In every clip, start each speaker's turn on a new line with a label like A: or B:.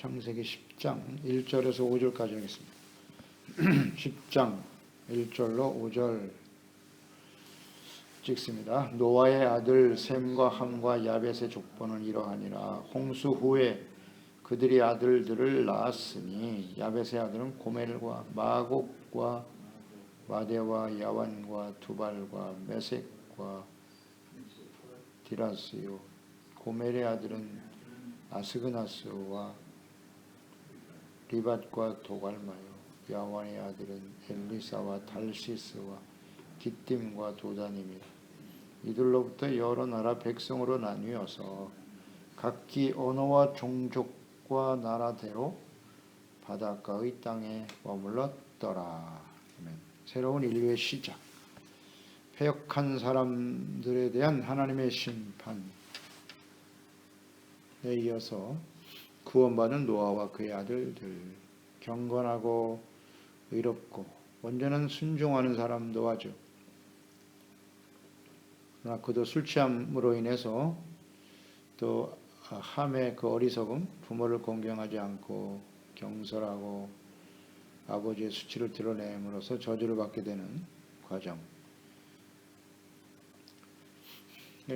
A: 창세기 10장 1절에서 5절까지 하겠습니다. 10장 1절로 5절 찍습니다. 노아의 아들 셈과 함과 야벳의 족보는 이러하니라. 홍수 후에 그들이 아들들을 낳았으니 야벳의 아들은 고멜과 마곡과 마대와 야완과 두발과 메섹과 디라스요. 고멜의 아들은 아스그나스와 리밧과 도갈마요. 야완의 아들은 엘리사와 달시스와 기띔과 도단임이라. 이들로부터 여러 나라 백성으로 나뉘어서 각기 언어와 종족과 나라대로 바닷가의 땅에 머물렀더라. 새로운 인류의 시작, 패역한 사람들에 대한 하나님의 심판에 이어서 구원받은 노아와 그의 아들들, 경건하고 의롭고 온전한 순종하는 사람 노아죠. 그러나 그도 술 취함으로 인해서 또 함의 그 어리석음, 부모를 공경하지 않고 경솔하고 아버지의 수치를 드러냄으로써 저주를 받게 되는 과정.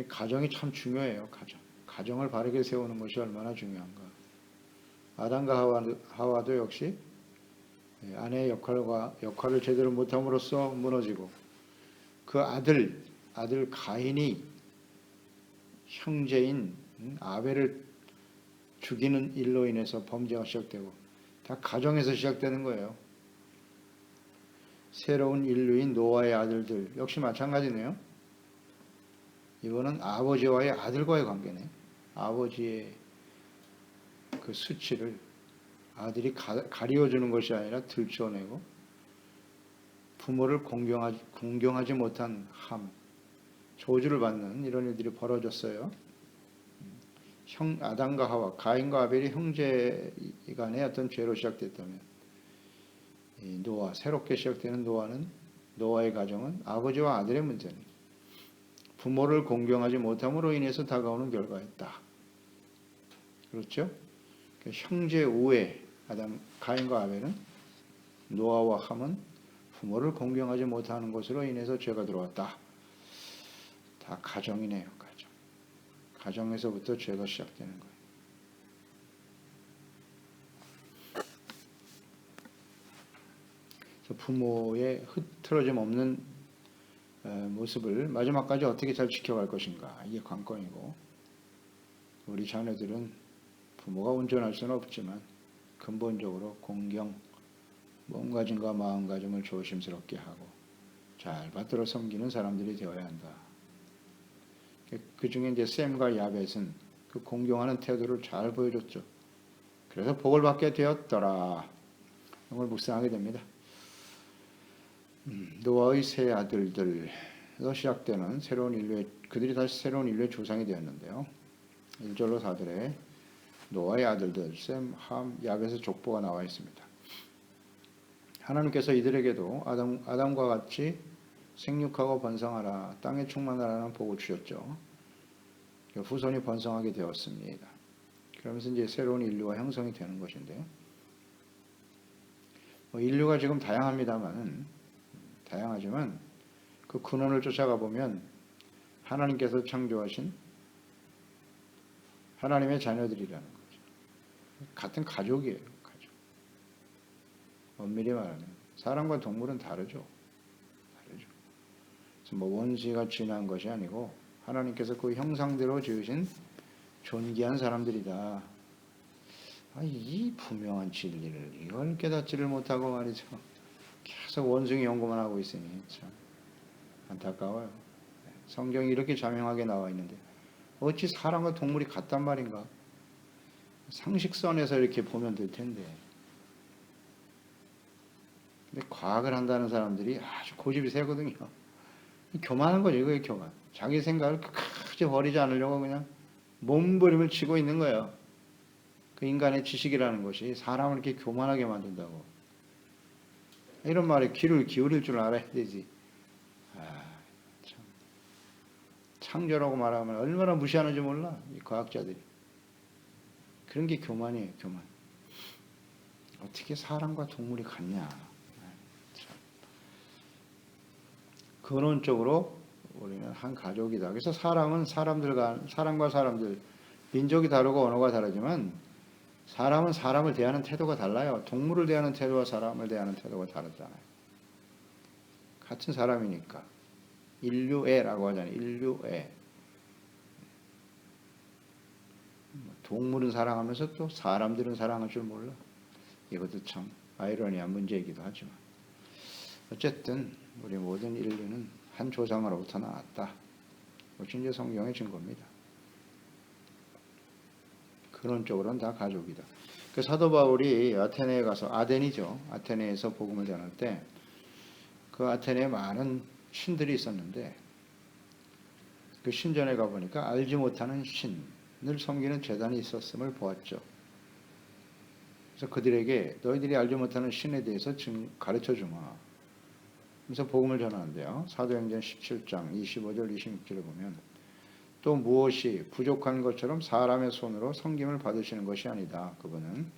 A: 가정이 참 중요해요. 가정을 바르게 세우는 것이 얼마나 중요한가. 아담과 하와도 역시 아내의 역할을 제대로 못함으로써 무너지고, 그 아들 가인이 형제인 아벨을 죽이는 일로 인해서 범죄가 시작되고, 다 가정에서 시작되는 거예요. 새로운 인류인 노아의 아들들 역시 마찬가지네요. 이거는 아버지와의 아들과의 관계네. 아버지의 그 수치를 아들이 가리워주는 것이 아니라 들춰내고, 부모를 공경하지 못한 함, 저주를 받는 이런 일들이 벌어졌어요. 아담과 하와, 가인과 아벨이 형제 간의 어떤 죄로 시작됐다면, 노아, 새롭게 시작되는 노아의 가정은 아버지와 아들의 문제는 부모를 공경하지 못함으로 인해서 다가오는 결과였다. 그렇죠? 형제 우애, 가인과 아벨은, 노아와 함은 부모를 공경하지 못하는 것으로 인해서 죄가 들어왔다. 다 가정이네요. 가정에서부터 죄가 시작되는 거예요. 부모의 흐트러짐 없는 모습을 마지막까지 어떻게 잘 지켜갈 것인가, 이게 관건이고, 우리 자녀들은 부모가 온전할 수는 없지만 근본적으로 공경, 몸가짐과 마음가짐을 조심스럽게 하고 잘 받들어 섬기는 사람들이 되어야 한다. 그 중에 이제 셈과 야벳은 그 공경하는 태도를 잘 보여줬죠. 그래서 복을 받게 되었더라. 이걸 묵상하게 됩니다. 노아의 세 아들들로 시작되는 새로운 인류의, 그들이 다시 새로운 인류의 조상이 되었는데요. 1절로 4절에 노아의 아들들 셈, 함, 야벳의 족보가 나와 있습니다. 하나님께서 이들에게도 아담과 같이 생육하고 번성하라, 땅에 충만하라는 복을 주셨죠. 후손이 번성하게 되었습니다. 그러면서 이제 새로운 인류가 형성이 되는 것인데요. 인류가 지금 다양하지만 그 근원을 쫓아가 보면 하나님께서 창조하신 하나님의 자녀들이라는 거죠. 같은 가족이에요. 가족. 엄밀히 말하면 사람과 동물은 다르죠. 원수가 진한 것이 아니고 하나님께서 그 형상대로 지으신 존귀한 사람들이다. 이 분명한 진리를 이걸 깨닫지를 못하고 말이죠. 계속 원숭이 연구만 하고 있으니 참 안타까워요. 성경이 이렇게 자명하게 나와 있는데 어찌 사람과 동물이 같단 말인가? 상식선에서 이렇게 보면 될 텐데. 근데 과학을 한다는 사람들이 아주 고집이 세거든요. 교만한 거죠. 이거의 교만. 자기 생각을 끝까지 버리지 않으려고 그냥 몸부림을 치고 있는 거예요. 그 인간의 지식이라는 것이 사람을 이렇게 교만하게 만든다고. 이런 말에 귀를 기울일 줄 알아야 되지. 참. 창조라고 말하면 얼마나 무시하는지 몰라. 이 과학자들이. 그런 게 교만이에요. 교만. 어떻게 사람과 동물이 같냐. 참. 근원적으로 우리는 한 가족이다. 그래서 사람은 사람과 사람들, 민족이 다르고 언어가 다르지만 사람은 사람을 대하는 태도가 달라요. 동물을 대하는 태도와 사람을 대하는 태도가 다르잖아요. 같은 사람이니까. 인류애라고 하잖아요. 인류애. 동물은 사랑하면서 또 사람들은 사랑할 줄 몰라. 이것도 참 아이러니한 문제이기도 하지만 어쨌든 우리 모든 인류는 한 조상으로부터 나왔다. 그것이 이제 성경의 증거입니다. 근원적으로는 다 가족이다. 그 사도 바울이 아테네에 가서 아덴이죠. 아테네에서 복음을 전할 때 그 아테네에 많은 신들이 있었는데 그 신전에 가보니까 알지 못하는 신을 섬기는 제단이 있었음을 보았죠. 그래서 그들에게 너희들이 알지 못하는 신에 대해서 가르쳐 주마. 그래서 복음을 전하는데요. 사도행전 17장 25절 26절에 보면 또 무엇이 부족한 것처럼 사람의 손으로 섬김을 받으시는 것이 아니다. 그분은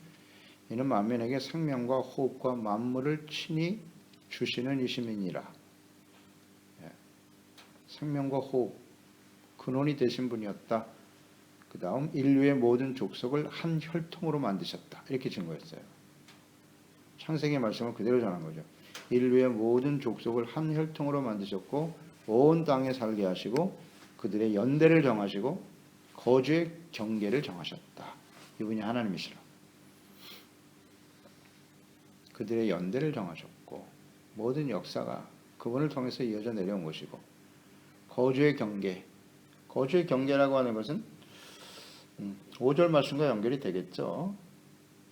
A: 이는 만민에게 생명과 호흡과 만물을 친히 주시는 이심이니라. 생명과 호흡, 근원이 되신 분이었다. 그 다음 인류의 모든 족속을 한 혈통으로 만드셨다. 이렇게 증거했어요. 창세기 말씀을 그대로 전한 거죠. 인류의 모든 족속을 한 혈통으로 만드셨고 온 땅에 살게 하시고 그들의 연대를 정하시고 거주의 경계를 정하셨다. 이분이 하나님이시라. 그들의 연대를 정하셨고 모든 역사가 그분을 통해서 이어져 내려온 것이고 거주의 경계, 거주의 경계라고 하는 것은 5절 말씀과 연결이 되겠죠.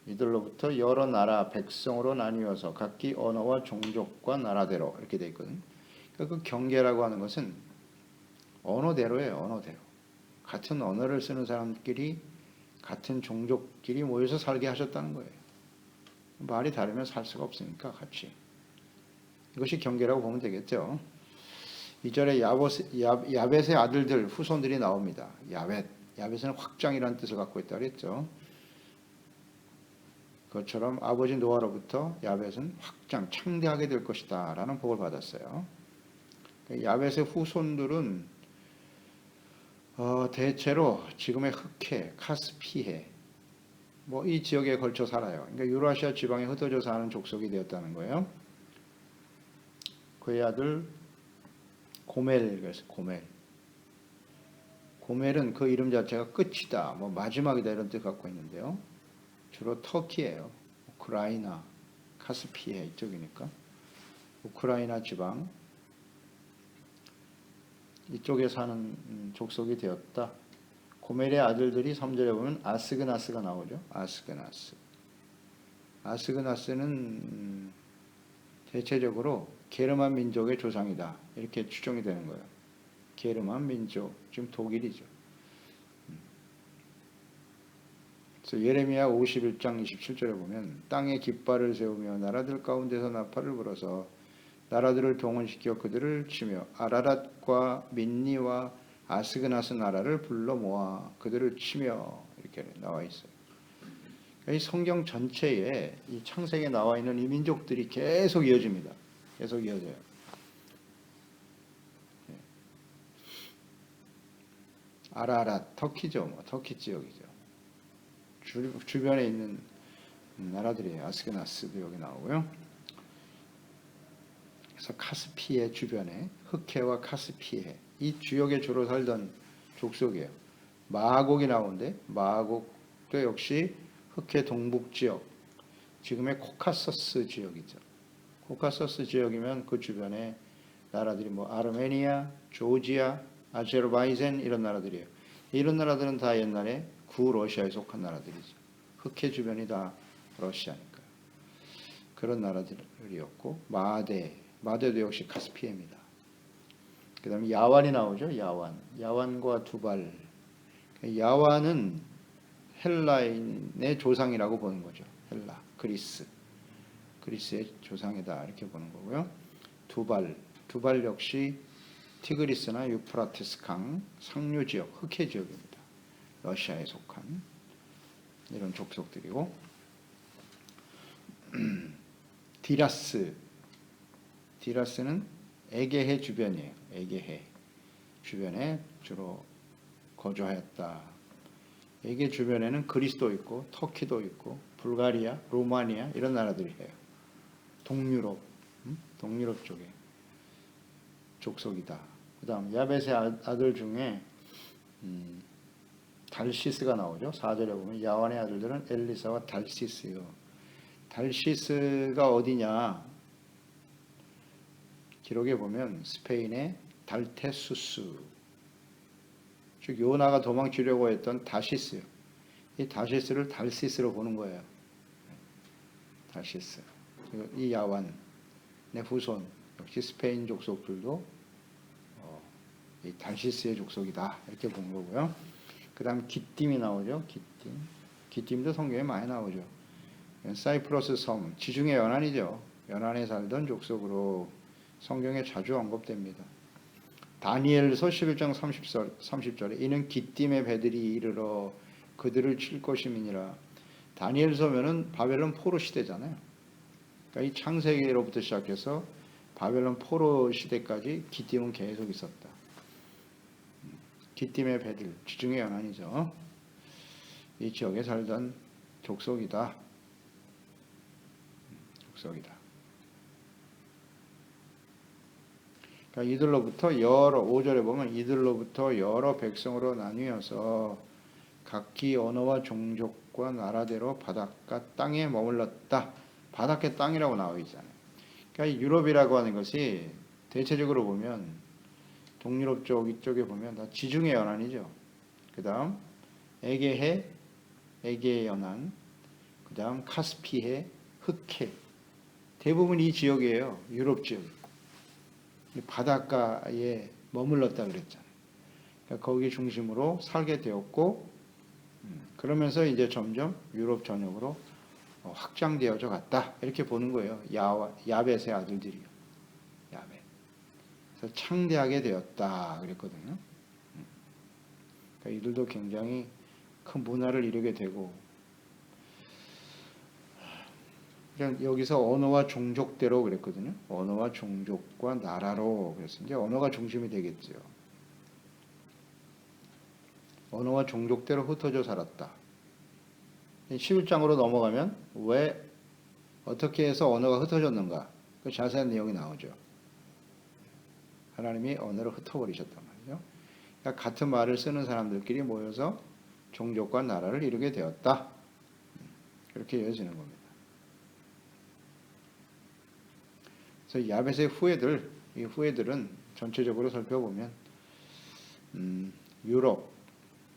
A: 이들로부터 여러 나라 백성으로 나뉘어서 각기 언어와 종족과 나라대로 이렇게 되어 있거든요. 그러니까 그 경계라고 하는 것은 언어대로예요. 언어대로. 같은 언어를 쓰는 사람끼리 같은 종족끼리 모여서 살게 하셨다는 거예요. 말이 다르면 살 수가 없으니까 같이. 이것이 경계라고 보면 되겠죠. 2절에 야벳의 아들들 후손들이 나옵니다. 야벳은 확장이라는 뜻을 갖고 있다고 했죠. 그것처럼 아버지 노아로부터 야벳은 확장, 창대하게 될 것이다 라는 복을 받았어요. 야벳의 후손들은 대체로 지금의 흑해, 카스피해 이 지역에 걸쳐 살아요. 그러니까 유라시아 지방에 흩어져 사는 족속이 되었다는 거예요. 그의 아들 고멜, 그래서 고멜은 그 이름 자체가 끝이다, 마지막이다 이런 뜻 갖고 있는데요. 주로 터키예요. 우크라이나, 카스피해 이쪽이니까 우크라이나 지방 이쪽에 사는 족속이 되었다. 고멜의 아들들이 3절에 보면 아스그나스가 나오죠. 아스그나스는 대체적으로 게르만 민족의 조상이다. 이렇게 추정이 되는 거예요. 게르만 민족, 지금 독일이죠. 그래서 예레미야 51장 27절에 보면 땅에 깃발을 세우며 나라들 가운데서 나팔을 불어서 나라들을 동원시켜 그들을 치며 아라랏과 민니와 아스그나스 나라를 불러 모아 그들을 치며 이렇게 나와 있어요. 이 성경 전체에 이 창세기에 나와 있는 이 민족들이 계속 이어집니다. 계속 이어져요. 아라랏, 터키죠. 터키 지역이죠. 주변에 있는 나라들이에요. 아스케나스도 여기 나오고요. 그래서 카스피해 주변에 흑해와 카스피해 이 지역에 주로 살던 족속이에요. 마곡이 나오는데 마곡도 역시 흑해 동북 지역, 지금의 코카서스 지역이죠. 코카서스 지역이면 그 주변에 나라들이 아르메니아, 조지아, 아제르바이잔 이런 나라들이에요. 이런 나라들은 다 옛날에 구러시아에 속한 나라들이죠. 흑해 주변이 다 러시아니까요. 그런 나라들이었고 마대도 역시 카스피해입니다. 그 다음에 야완이 나오죠. 야완과 두발. 야완은 헬라인의 조상이라고 보는 거죠. 헬라, 그리스의 조상이다 이렇게 보는 거고요. 두발 역시 티그리스나 유프라테스 강 상류 지역, 흑해 지역입니다. 러시아에 속한 이런 족속들이고 디라스는 에게해 주변이에요. 에게해 주변에 주로 거주하였다. 에게 주변에는 그리스도 있고 터키도 있고 불가리아, 루마니아 이런 나라들이 해요. 동유럽, 동유럽 쪽에 족속이다. 그다음 야벳의 아들 중에 달시스가 나오죠. 4절에 보면 야완의 아들들은 엘리사와 달시스요. 달시스가 어디냐? 기록에 보면 스페인의 달테수스, 즉 요나가 도망치려고 했던 다시스요. 이 다시스를 달시스로 보는 거예요. 달시스. 이 야완의 후손 역시 스페인 족속들도 이 달시스의 족속이다 이렇게 본 거고요. 그다음 기띔이 나오죠. 기띔도 성경에 많이 나오죠. 사이프러스 섬, 지중해 연안이죠. 연안에 살던 족속으로 성경에 자주 언급됩니다. 다니엘서 11장 30절에 이는 기띔의 배들이 이르러 그들을 칠 것임이니라. 다니엘서면은 바벨론 포로 시대잖아요. 그러니까 이 창세기로부터 시작해서 바벨론 포로 시대까지 기띔은 계속 있었다. 기띔의 배들, 지중해 연안이죠. 이 지역에 살던 족속이다. 그러니까 이들로부터 5절에 보면 이들로부터 여러 백성으로 나뉘어서 각기 언어와 종족과 나라대로 바닷가 땅에 머물렀다. 바닷가 땅이라고 나와 있잖아요. 그러니까 유럽이라고 하는 것이 대체적으로 보면 동유럽 쪽 이쪽에 보면 다 지중해 연안이죠. 그 다음 에게해 연안, 그 다음 카스피해, 흑해. 대부분 이 지역이에요. 유럽 지역. 바닷가에 머물렀다 그랬잖아요. 그러니까 거기 중심으로 살게 되었고, 그러면서 이제 점점 유럽 전역으로 확장되어져 갔다. 이렇게 보는 거예요. 야벳의 아들들이요. 야벳. 그래서 창대하게 되었다. 그랬거든요. 그러니까 이들도 굉장히 큰 문화를 이루게 되고, 여기서 언어와 종족대로 그랬거든요. 언어와 종족과 나라로 그래서 이제 언어가 중심이 되겠죠. 언어와 종족대로 흩어져 살았다. 11장으로 넘어가면 왜 어떻게 해서 언어가 흩어졌는가? 그 자세한 내용이 나오죠. 하나님이 언어를 흩어버리셨단 말이죠. 그러니까 같은 말을 쓰는 사람들끼리 모여서 종족과 나라를 이루게 되었다. 그렇게 이어지는 겁니다. 그래서 야벳의 이 후예들은 전체적으로 살펴보면 유럽,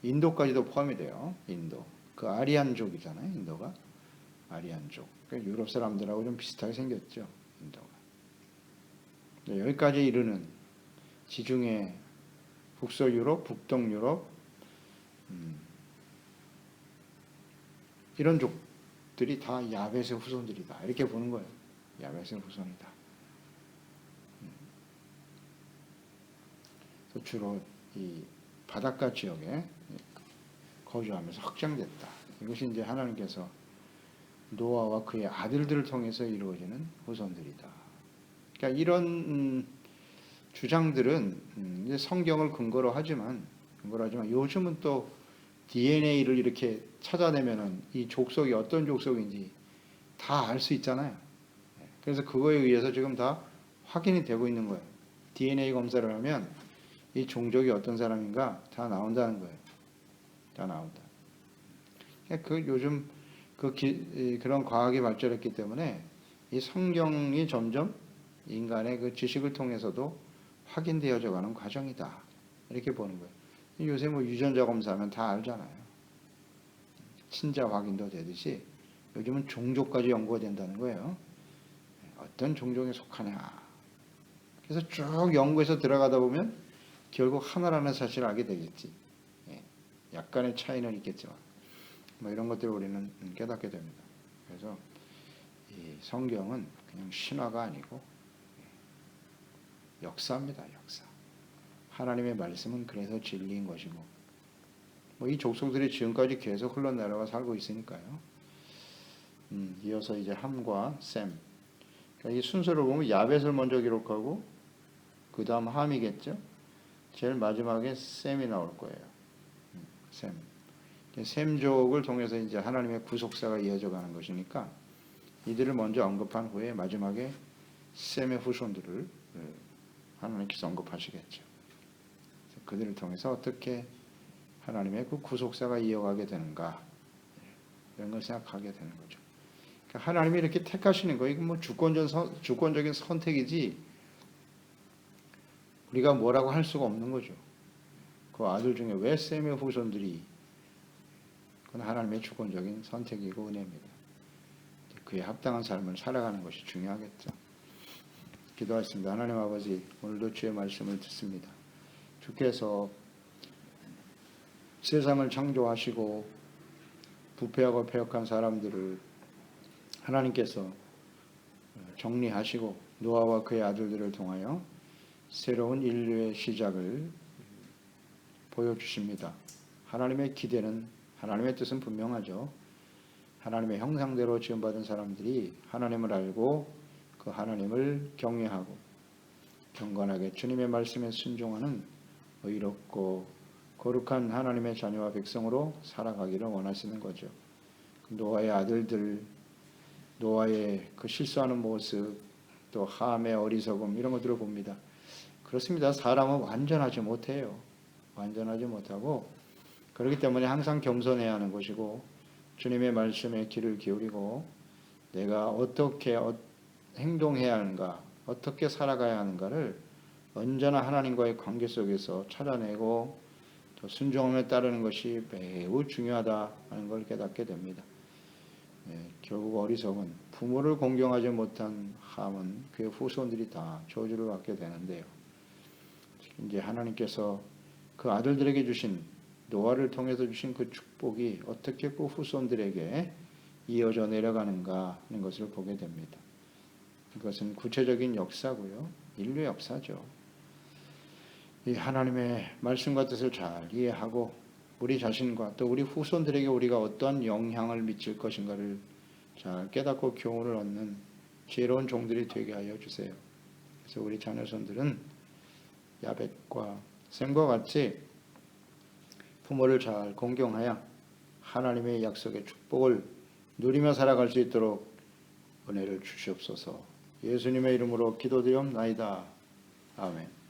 A: 인도까지도 포함이 돼요. 인도. 그 아리안족이잖아요. 인도가. 아리안족. 그러니까 유럽 사람들하고 좀 비슷하게 생겼죠. 인도가. 여기까지 이르는 지중해, 북서유럽, 북동유럽 이런 족들이 다 야벳의 후손들이다. 이렇게 보는 거예요. 야벳의 후손이다. 주로 이 바닷가 지역에 거주하면서 확장됐다. 이것이 이제 하나님께서 노아와 그의 아들들을 통해서 이루어지는 후손들이다. 그러니까 이런 주장들은 이제 성경을 근거로 하지만 요즘은 또 DNA를 이렇게 찾아내면은 이 족속이 어떤 족속인지 다 알 수 있잖아요. 그래서 그거에 의해서 지금 다 확인이 되고 있는 거예요. DNA 검사를 하면 이 종족이 어떤 사람인가 다 나온다는 거예요. 다 나온다. 요즘 그런 과학이 발전했기 때문에 이 성경이 점점 인간의 그 지식을 통해서도 확인되어져 가는 과정이다. 이렇게 보는 거예요. 요새 뭐 유전자 검사하면 다 알잖아요. 친자 확인도 되듯이 요즘은 종족까지 연구가 된다는 거예요. 어떤 종족에 속하냐. 그래서 쭉 연구해서 들어가다 보면 결국 하나라는 사실을 알게 되겠지. 약간의 차이는 있겠지만 뭐 이런 것들을 우리는 깨닫게 됩니다. 그래서 이 성경은 그냥 신화가 아니고 역사입니다. 역사. 하나님의 말씀은 그래서 진리인 것이고 뭐 이 족속들이 지금까지 계속 흘러내려가 살고 있으니까요. 이어서 이제 함과 셈. 그러니까 이 순서를 보면 야벳을 먼저 기록하고 그 다음 함이겠죠. 제일 마지막에 셈이 나올 거예요. 셈. 셈족을 통해서 이제 하나님의 구속사가 이어져 가는 것이니까 이들을 먼저 언급한 후에 마지막에 셈의 후손들을 하나님께서 언급하시겠죠. 그들을 통해서 어떻게 하나님의 그 구속사가 이어가게 되는가 이런 걸 생각하게 되는 거죠. 그러니까 하나님이 이렇게 택하시는 거 이건 뭐 주권적인 선택이지 우리가 뭐라고 할 수가 없는 거죠. 그 아들 중에 왜 셈의 후손들이 그건 하나님의 주권적인 선택이고 은혜입니다. 그에 합당한 삶을 살아가는 것이 중요하겠죠. 기도하겠습니다. 하나님 아버지 오늘도 주의 말씀을 듣습니다. 주께서 세상을 창조하시고 부패하고 패역한 사람들을 하나님께서 정리하시고 노아와 그의 아들들을 통하여 새로운 인류의 시작을 보여주십니다. 하나님의 기대는 하나님의 뜻은 분명하죠. 하나님의 형상대로 지음받은 사람들이 하나님을 알고 그 하나님을 경외하고 경건하게 주님의 말씀에 순종하는 의롭고 거룩한 하나님의 자녀와 백성으로 살아가기를 원하시는 거죠. 노아의 아들들, 노아의 그 실수하는 모습, 또 함의 어리석음 이런 것들을 봅니다. 그렇습니다. 사람은 완전하지 못해요. 완전하지 못하고 그렇기 때문에 항상 겸손해야 하는 것이고 주님의 말씀에 귀를 기울이고 내가 어떻게 행동해야 하는가, 어떻게 살아가야 하는가를 언제나 하나님과의 관계 속에서 찾아내고 또 순종함에 따르는 것이 매우 중요하다 하는 걸 깨닫게 됩니다. 결국 어리석은 부모를 공경하지 못한 함은 그의 후손들이 다 저주를 받게 되는데요. 이제 하나님께서 그 아들들에게 주신 노아를 통해서 주신 그 축복이 어떻게 그 후손들에게 이어져 내려가는가 하는 것을 보게 됩니다. 이것은 구체적인 역사고요. 인류의 역사죠. 이 하나님의 말씀과 뜻을 잘 이해하고 우리 자신과 또 우리 후손들에게 우리가 어떠한 영향을 미칠 것인가를 잘 깨닫고 교훈을 얻는 지혜로운 종들이 되게 하여 주세요. 그래서 우리 자녀손들은 야벳과 셈과 같이 부모를 잘 공경하여 하나님의 약속의 축복을 누리며 살아갈 수 있도록 은혜를 주시옵소서. 예수님의 이름으로 기도드리옵나이다. 아멘.